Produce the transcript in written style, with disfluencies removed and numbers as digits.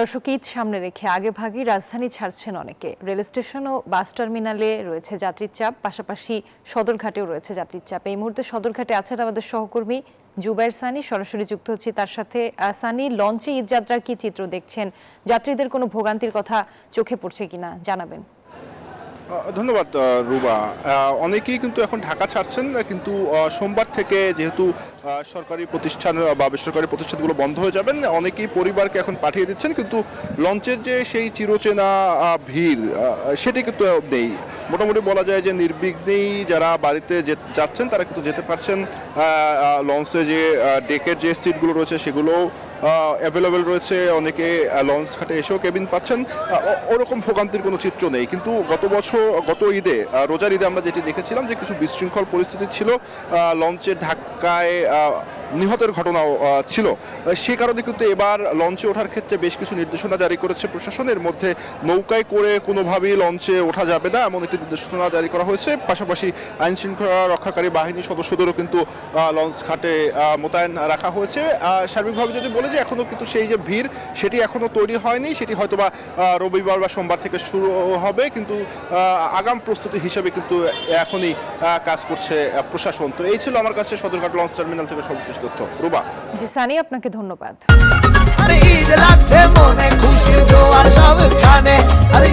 দর্শক, ঈদ সামনে রেখে আগেভাগেই রাজধানী ছাড়ছেন অনেকে। রেল স্টেশন ও বাস টার্মিনালে রয়েছে যাত্রীর চাপ, পাশাপাশি সদরঘাটেও রয়েছে যাত্রীর চাপ। এই মুহূর্তে সদরঘাটে আছেন আমাদের সহকর্মী জুবায়ের সানি, সরাসরি যুক্ত হচ্ছি তার সাথে। সানি, লঞ্চে ঈদ যাত্রার কি চিত্র দেখছেন? যাত্রীদের কোনো ভোগান্তির কথা চোখে পড়ছে কিনা জানাবেন। ধন্যবাদ রুবা। অনেকেই কিন্তু এখন ঢাকা ছাড়ছেন, কিন্তু সোমবার থেকে যেহেতু সরকারি প্রতিষ্ঠান বা বেসরকারি প্রতিষ্ঠানগুলো বন্ধ হয়ে যাবেন, অনেকেই পরিবারকে এখন পাঠিয়ে দিচ্ছেন, কিন্তু লঞ্চের যে সেই চিরচেনা ভিড় সেটি কিন্তু নেই। মোটামুটি বলা যায় যে নির্বিঘ্নেই যারা বাড়িতে যাচ্ছেন তারা কিন্তু যেতে পারছেন। লঞ্চে যে ডেকের যে সিটগুলো রয়েছে সেগুলোও অ্যাভেলেবেল রয়েছে। অনেকে লঞ্চ ঘাটে এসেও কেবিন পাচ্ছেন। ওরকম ভোগান্তির কোনো চিত্র নেই। কিন্তু গত ঈদে, রোজার ঈদে আমরা যেটি দেখেছিলাম যে কিছু বিশৃঙ্খল পরিস্থিতি ছিল, লঞ্চের ধাক্কায় নিহতের ঘটনাও ছিল। সে কারণে কিন্তু এবার লঞ্চে ওঠার ক্ষেত্রে বেশ কিছু নির্দেশনা জারি করেছে প্রশাসনের মধ্যে। নৌকায় করে কোনোভাবেই লঞ্চে ওঠা যাবে না, এমন একটি নির্দেশনা জারি করা হয়েছে। পাশাপাশি আইন শৃঙ্খলা রক্ষাকারী বাহিনীর সদস্যদেরও কিন্তু লঞ্চ ঘাটে মোতায়েন রাখা হয়েছে। সার্বিকভাবে যদি বলে যে এখনও কিন্তু সেই যে ভিড় সেটি এখনও তৈরি হয়নি, সেটি হয়তোবা রবিবার বা সোমবার থেকে শুরু হবে। কিন্তু আগাম প্রস্তুতি হিসেবে কিন্তু এখনই কাজ করছে প্রশাসন। তো এই ছিল আমার কাছে সদরঘাট লঞ্চ টার্মিনাল থেকে সর্বশেষ তথ্য। রুবা। জি সানি, আপনাকে ধন্যবাদ। আরে ঈদ লাগছে মনে, খুশির জোয়ার সবখানে। আরে